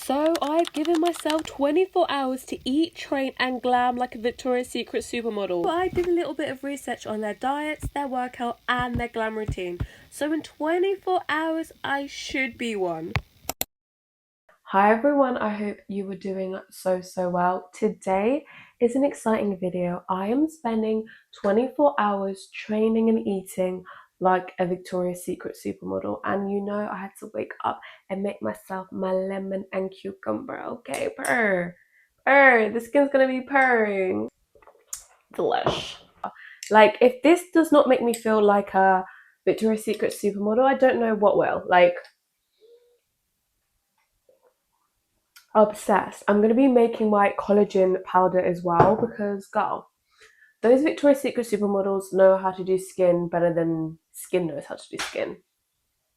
So I've given myself 24 hours to eat, train and glam like a Victoria's Secret supermodel. I did a little bit of research on their diets, their workout and their glam routine. So in 24 hours I should be one. Hi everyone, I hope you were doing so well. Today is an exciting video. I am spending 24 hours training and eating like a Victoria's Secret supermodel, and you know I had to wake up and make myself my lemon and cucumber. Okay, purr, the skin's gonna be purring. Delish. Like, if this does not make me feel like a Victoria's Secret supermodel, I don't know what will. Like, obsessed. I'm going to be making my collagen powder as well because, girl, those Victoria's Secret supermodels know how to do skin better than skin knows how to do skin.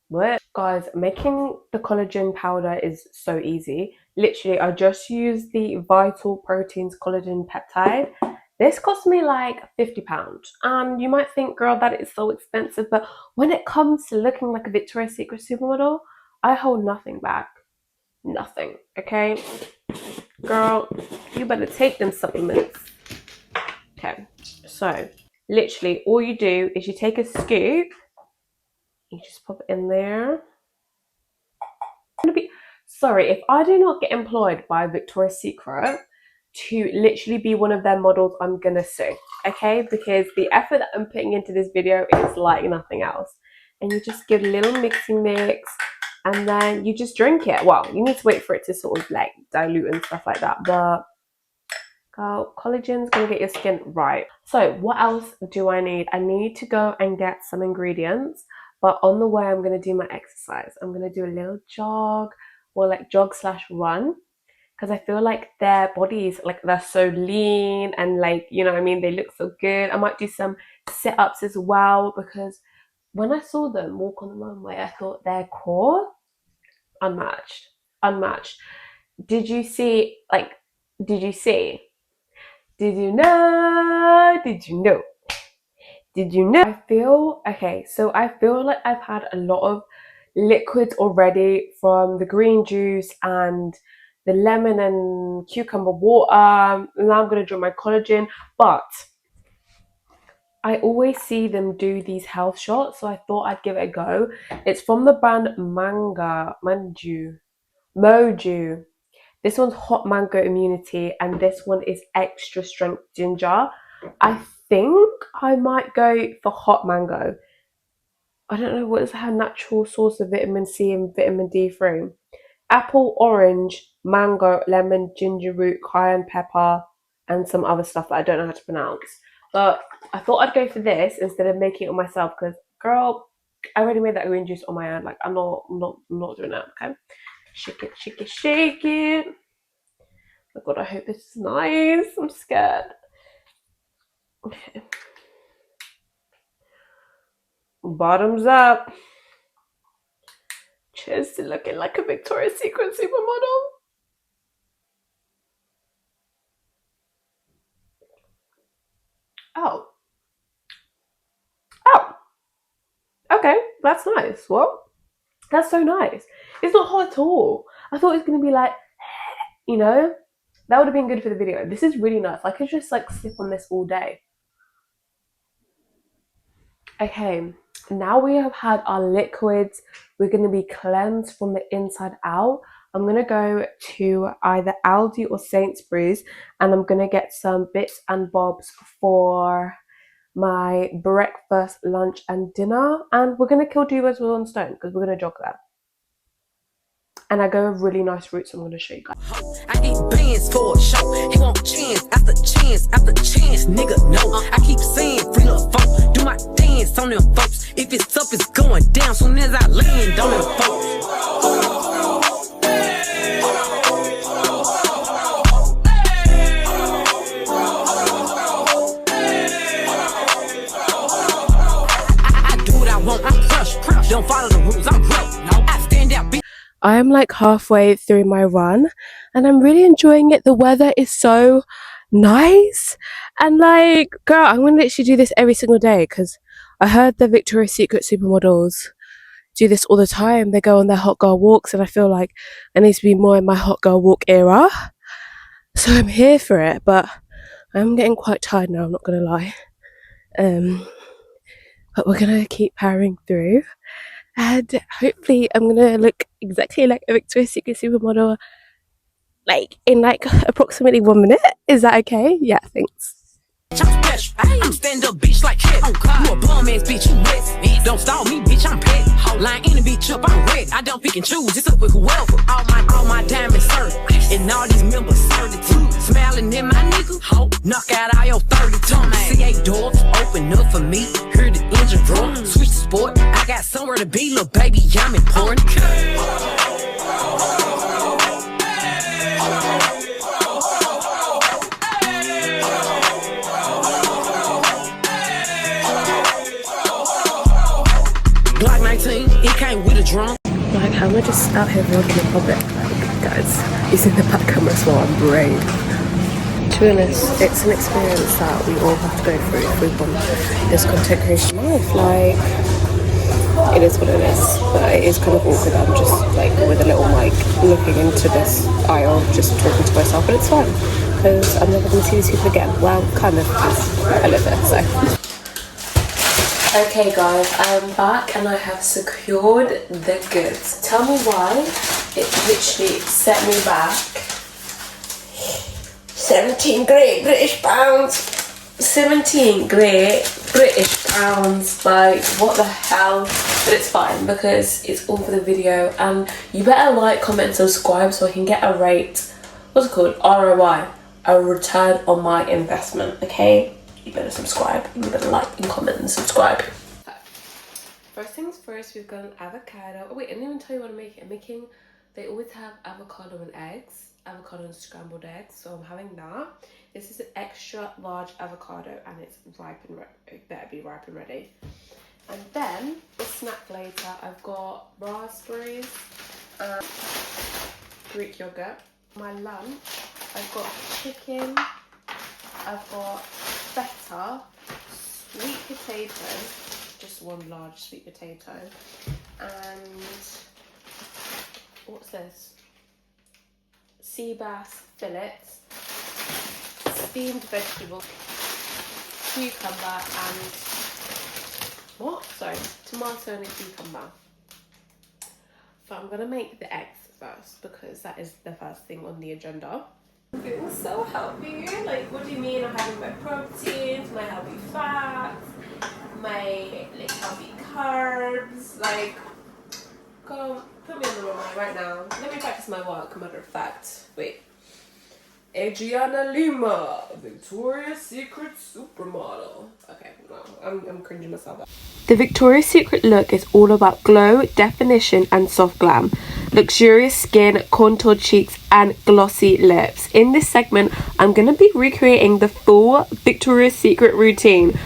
What? Guys, making the collagen powder is so easy. Literally, I just use the Vital Proteins collagen peptide. This cost me like £50. And you might think, girl, that is so expensive. But when it comes to looking like a Victoria's Secret supermodel, I hold nothing back. Nothing, okay? Girl, you better take them supplements. Okay, so literally all you do is you take a scoop, you just pop it in there. Sorry, if I do not get employed by Victoria's Secret to literally be one of their models, I'm gonna sue, okay? Because the effort that I'm putting into this video is like nothing else. And you just give a little mixing mix, and then you just drink it. Well, you need to wait for it to sort of like dilute and stuff like that, but collagen's gonna get your skin right. So what else do I need? I need to go and get some ingredients, but on the way I'm gonna do my exercise. I'm gonna do a little jog, or like jog slash run, because I feel like their bodies, like, they're so lean and, like, you know what I mean, they look so good. I might do some sit-ups as well, because when I saw them walk on the runway, I thought their core, unmatched. Did you see, like, did you see? Did you know? Did you know? Did you know? I feel like I've had a lot of liquids already from the green juice and the lemon and cucumber water. Now I'm going to drink my collagen, but I always see them do these health shots, so I thought I'd give it a go. It's from the brand Moju. This one's hot mango immunity, and this one is extra strength ginger. I think I might go for hot mango. I don't know what is her natural source of vitamin C and vitamin D3. Apple, orange, mango, lemon, ginger root, cayenne pepper, and some other stuff that I don't know how to pronounce. But I thought I'd go for this instead of making it myself, because, girl, I already made that green juice on my own. Like, I'm not doing that. Okay, shake it. Oh god, I hope this is nice. I'm scared. Okay. Bottoms up. Cheers to looking like a Victoria's Secret supermodel. Oh. Okay, that's nice. What? That's so nice. It's not hot at all. I thought it was going to be like, you know, that would have been good for the video. This is really nice. I could just like sip on this all day. Okay, now we have had our liquids. We're going to be cleansed from the inside out. I'm going to go to either Aldi or Sainsbury's, and I'm going to get some bits and bobs for my breakfast, lunch and dinner, and we're going to kill two birds with one stone because we're going to jog there. And I go with really nice routes, so I'm going to show you guys. I eat bands for a show. He want chance after chance after chance, nigga. No, I keep saying free love folk. Do my dance on them folks. If it's up, it's going down. Soon as I land on them folks. I do what I want. I crush. Don't follow the rules. I'm broke. No, I stand out. I am like halfway through my run and I'm really enjoying it. The weather is so nice, and like, girl, I'm gonna literally do this every single day because I heard the Victoria's Secret supermodels do this all the time. They go on their hot girl walks, and I feel like I need to be more in my hot girl walk era. So I'm here for it, but I'm getting quite tired now, I'm not gonna lie. But we're gonna keep powering through, and hopefully I'm gonna look exactly like a Victoria's Secret supermodel, like in like approximately 1 minute. Is that okay? Yeah, thanks. I'm stand up bitch like cat. You a bum ass bitch, you wet. Don't stall me, bitch, I'm pet. Line in a bitch up, I'm red. I don't pick and choose, it's up with whoever. All my diamonds served, and all these members served too. Smiling in my nigga, knock out all your 30 tongues. C8 doors open up for me. Hear the engine roar, switch to sport. I got somewhere to be, little baby, I'm important. It came with a drum. Like, how am I just out here vlogging in public? Like, guys, using the back camera as well, I'm brave. To be honest, it's an experience that we all have to go through if we want this content creation life. Like, it is what it is, but it is kind of awkward. I'm just like with a little mic looking into this aisle, just talking to myself, but it's fine because I'm never going to see these people again. Well, kind of, because I live there, so. Okay guys, I am back and I have secured the goods. Tell me why it literally set me back 17 great British pounds. 17 great British pounds. Like, what the hell? But it's fine because it's all for the video, and you better like, comment and subscribe so I can get a rate. What's it called? ROI. A return on my investment, okay? You better subscribe, and you better like and comment and subscribe. First things first, we've got an avocado. Oh wait, I didn't even tell you what I'm making. I'm making, they always have avocado and eggs, avocado and scrambled eggs, so I'm having that. This is an extra large avocado and it's ripe and it better be ripe and ready. And then, the snack later, I've got raspberries and Greek yogurt. My lunch, I've got chicken, I've got feta, sweet potato, just one large sweet potato, and what's this? Sea bass fillets, steamed vegetables, cucumber and what? Sorry, tomato and a cucumber. So I'm gonna make the eggs first because that is the first thing on the agenda. I'm feeling so healthy. Like, what do you mean? I'm having my proteins, my healthy fats, my like healthy carbs. Like, go put me on the runway right now. Let me practice my work. Matter of fact, wait. Adriana Lima, Victoria's Secret supermodel. Okay, no, I'm cringing myself out. The Victoria's Secret look is all about glow, definition and soft glam. Luxurious skin, contoured cheeks and glossy lips. In this segment, I'm going to be recreating the full Victoria's Secret routine.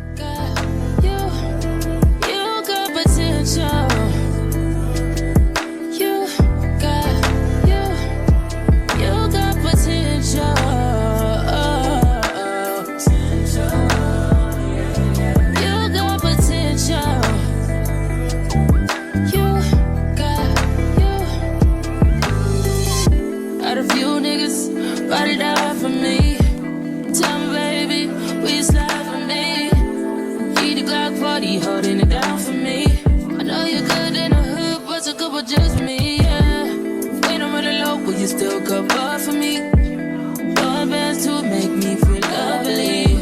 Holding it down for me. I know you're good in the hood, but so good with just me, yeah. When I'm really low, will you still cover for me? Throwing bands to make me feel lovely.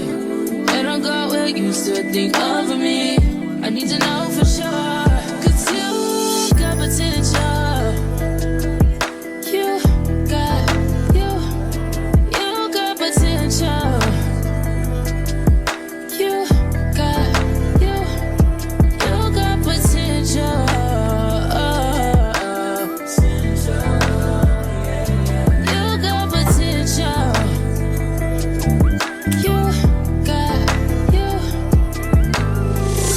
When I go where you still think of me. I need to know for sure, 'cause you got potential. You got potential.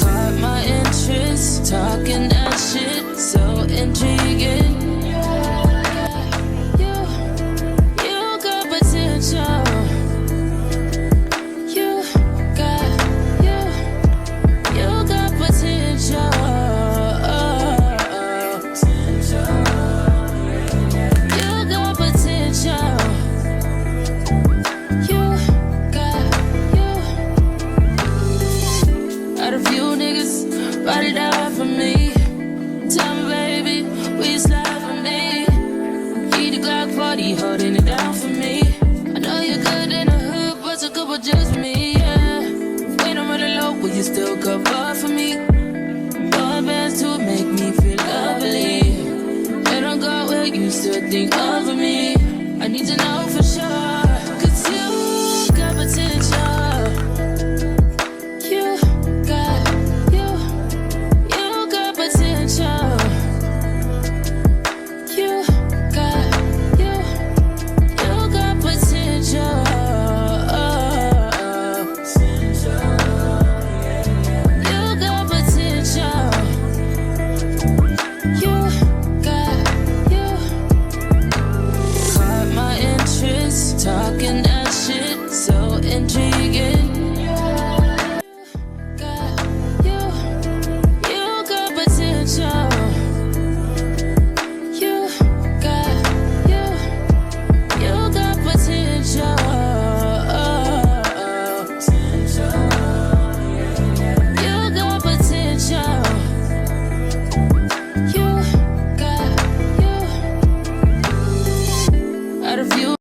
Caught my interest. shorty holding it down for me. I know you're good in the hood, but a couple just me, yeah. When I'm running low, will you still cover for me? Your best to make me feel lovely. When I go where you still think of me. I need to know for sure.